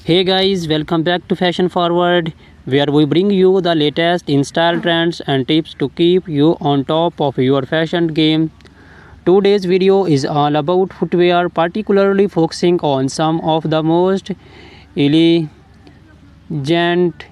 Hey guys, welcome back to Fashion Forward, where we bring you the latest in style trends and tips to keep you on top of your fashion game. Today's video is all about footwear, particularly focusing on some of the most elegant,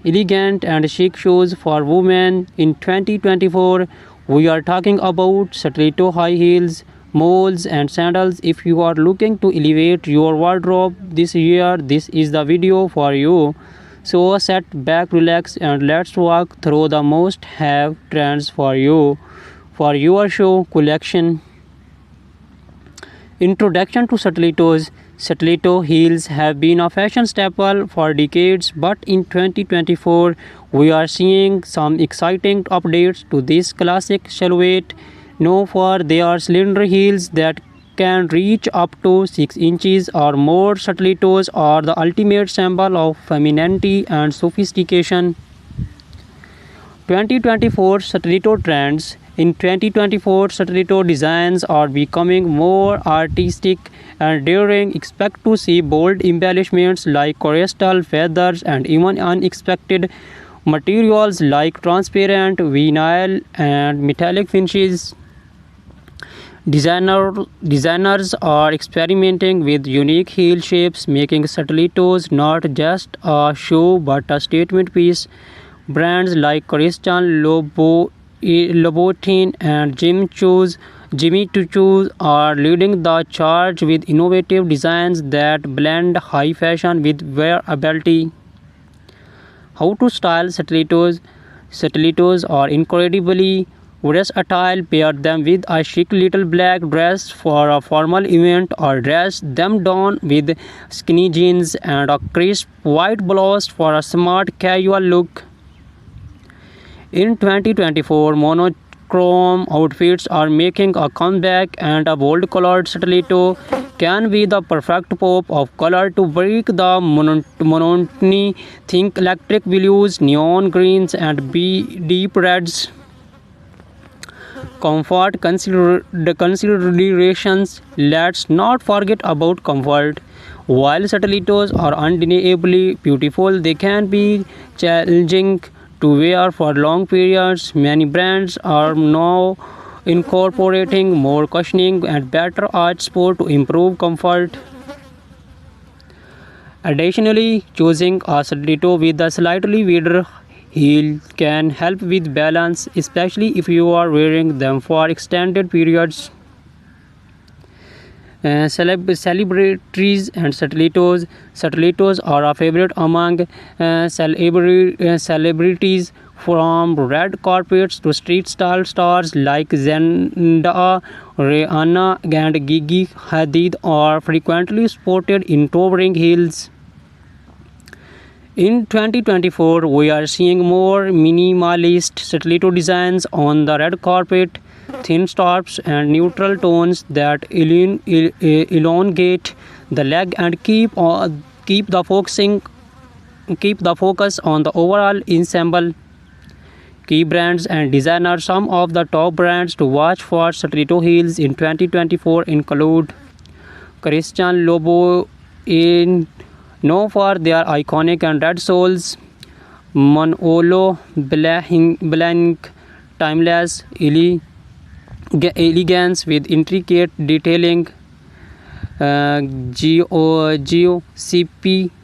elegant and chic shoes for women in 2024. We are talking about stiletto high heels, moles, and sandals. If you are looking to elevate your wardrobe this year, this is the video for you. So sit back, relax, and let's walk through the most have trends for you for your show collection. Introduction to stilettos. Stiletto heels have been a fashion staple for decades, but in 2024 we are seeing some exciting updates to this classic silhouette. Known for their slender heels that can reach up to 6 inches or more, stilettos are the ultimate symbol of femininity and sophistication. 2024 stiletto trends. In 2024, stiletto designs are becoming more artistic and daring. Expect to see bold embellishments like crystal feathers and even unexpected materials like transparent vinyl and metallic finishes. Designers are experimenting with unique heel shapes, making stilettos not just a shoe but a statement piece. Brands like Christian Louboutin and Jimmy Choo are leading the charge with innovative designs that blend high fashion with wearability. How to style stilettos? Stilettos are incredibly versatile. Pair them with a chic little black dress for a formal event, or dress them down with skinny jeans and a crisp white blouse for a smart casual look. In 2024, monochrome outfits are making a comeback, and a bold colored stiletto can be the perfect pop of color to break the monotony. Think electric blues, neon greens, and deep reds. Comfort considerations. Let's not forget about comfort. While stilettos are undeniably beautiful, they can be challenging to wear for long periods. Many brands are now incorporating more cushioning and better arch support to improve comfort. Additionally, choosing a stiletto with a slightly wider heel can help with balance, especially if you are wearing them for extended periods. Celebrities and stilettos. Stilettos are a favorite among celebrities, from red carpets to street style stars like Zendaya, Rihanna, and Gigi Hadid are frequently sported in towering heels. In 2024, we are seeing more minimalist stiletto designs on the red carpet, thin straps and neutral tones that elongate the leg and keep the focus on the overall ensemble. Key brands and designers. Some of the top brands to watch for stiletto heels in 2024 include Christian Louboutin, known for their iconic and red soles; Manolo Blahnik, timeless elegance with intricate detailing; GOCP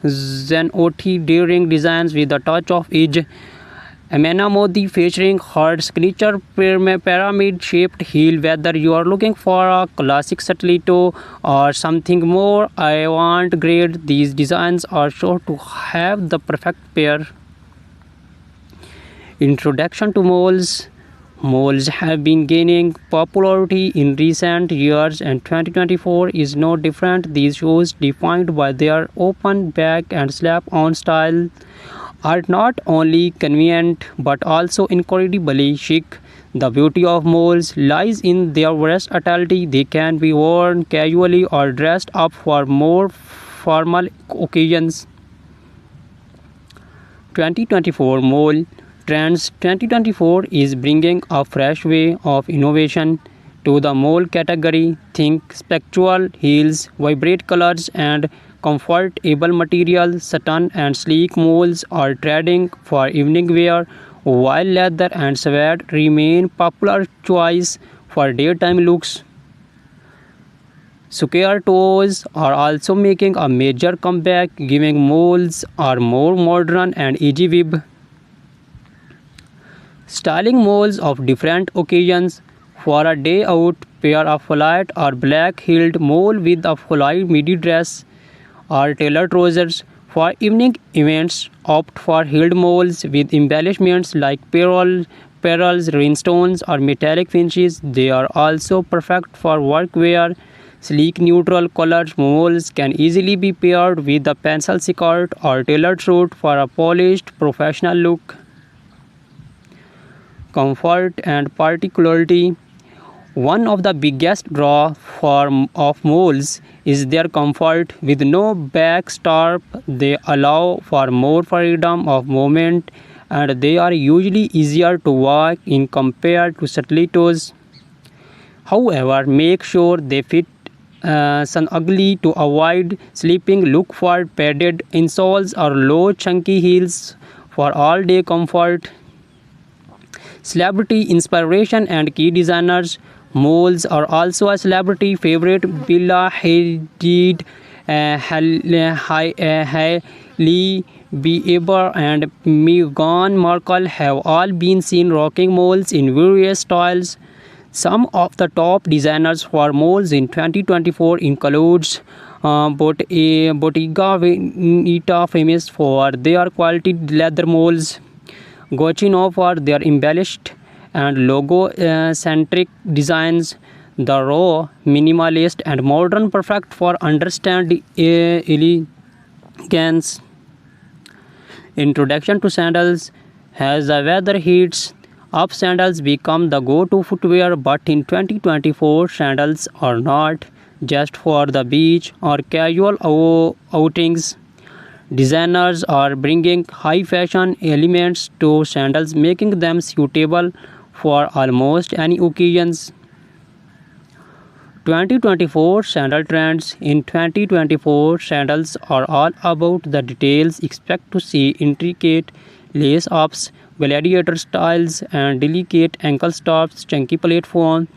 Zenotti, daring designs with a touch of edge; Amena Modi, featuring her signature pyramid-shaped heel. Whether you are looking for a classic stiletto or something more avant-garde, these designs are sure to have the perfect pair. Introduction to moles. Moles have been gaining popularity in recent years, and 2024 is no different. These shoes, defined by their open back and slap-on style, are not only convenient but also incredibly chic. The beauty of moles lies in their versatility. They can be worn casually or dressed up for more formal occasions. 2024 Mole Trends. 2024 is bringing a fresh way of innovation to the mole category. Think spectral heels, vibrant colors, and comfortable material, satin and sleek moles are trending for evening wear, while leather and suede remain popular choice for daytime looks. Square toes are also making a major comeback, giving moles are more modern and easy weave. Styling moles of different occasions. For a day out, pair a flat or black-heeled mole with a full midi dress or tailored trousers. For evening events, opt for heeled moles with embellishments like pearls, rhinestones, or metallic finishes. They are also perfect for work wear. Sleek neutral colored moles can easily be paired with a pencil skirt or tailored suit for a polished professional look. Comfort and particularity. One of the biggest draw of moles is their comfort. With no back strap, they allow for more freedom of movement and they are usually easier to walk in compared to stilettos. However, make sure they fit snugly to avoid slipping. Look for padded insoles or low chunky heels for all-day comfort. Celebrity inspiration and key designers. Moles are also a celebrity favorite. Bella Hadid, Hailey Bieber, and Meghan Markle have all been seen rocking moles in various styles. Some of the top designers for moles in 2024 includes Bottega Veneta, famous for their quality leather moles. Gucci for their embellished and logo-centric designs. The raw, minimalist, and modern, perfect for understand elegance. Introduction to sandals. As the weather heats up, sandals become the go-to footwear, but in 2024, sandals are not just for the beach or casual outings. Designers are bringing high fashion elements to sandals, making them suitable for almost any occasions. 2024 sandal trends. In 2024, sandals are all about the details. Expect to see intricate lace ups, gladiator styles, and delicate ankle stops, chunky platform.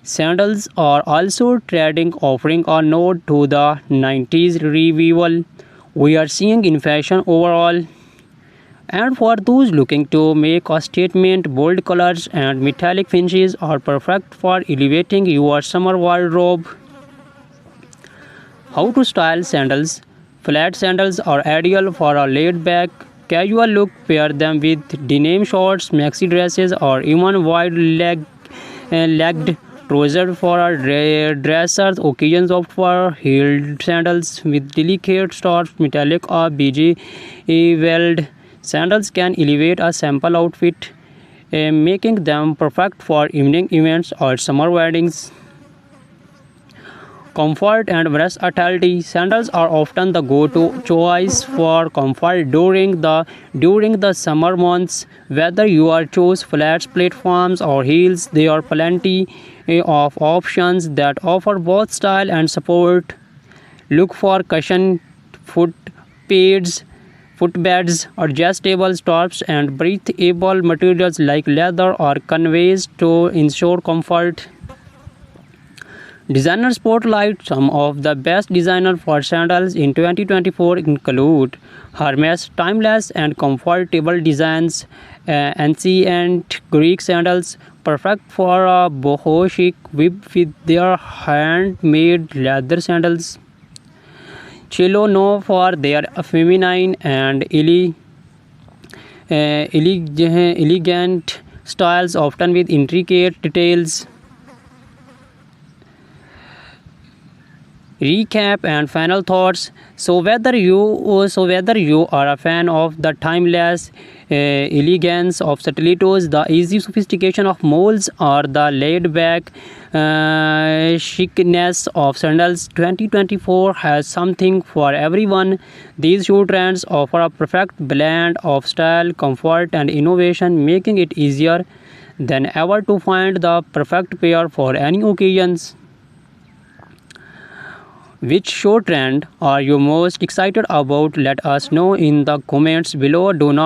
Sandals are also trending, offering a nod to the 90s revival we are seeing in fashion overall. And for those looking to make a statement, bold colors and metallic finishes are perfect for elevating your summer wardrobe. How to style sandals. Flat sandals are ideal for a laid-back, casual look. Pair them with denim shorts, maxi dresses, or even wide-legged trousers for a dressers. Occasions opt for heeled sandals with delicate straps, metallic or beige weld. Sandals can elevate a simple outfit, making them perfect for evening events or summer weddings. Comfort and versatility. Sandals are often the go-to choice for comfort during the summer months. Whether you are choose flats, platforms, or heels, there are plenty of options that offer both style and support. Look for cushion foot pads, footbeds, adjustable straps, and breathable materials like leather or canvas to ensure comfort. Designer spotlight. Some of the best designers for sandals in 2024 include Hermes. Timeless and comfortable designs. Ancient Greek sandals, perfect for a boho chic with their handmade leather sandals. Cello known for their feminine and elegant styles, often with intricate details. Recap and final thoughts. So whether you are a fan of the timeless elegance of stilettos, the easy sophistication of molds, or the laid-back chicness of sandals, 2024 has something for everyone. These shoe trends offer a perfect blend of style, comfort, and innovation, making it easier than ever to find the perfect pair for any occasions. Which show trend are you most excited about? Let us know in the comments below. Do not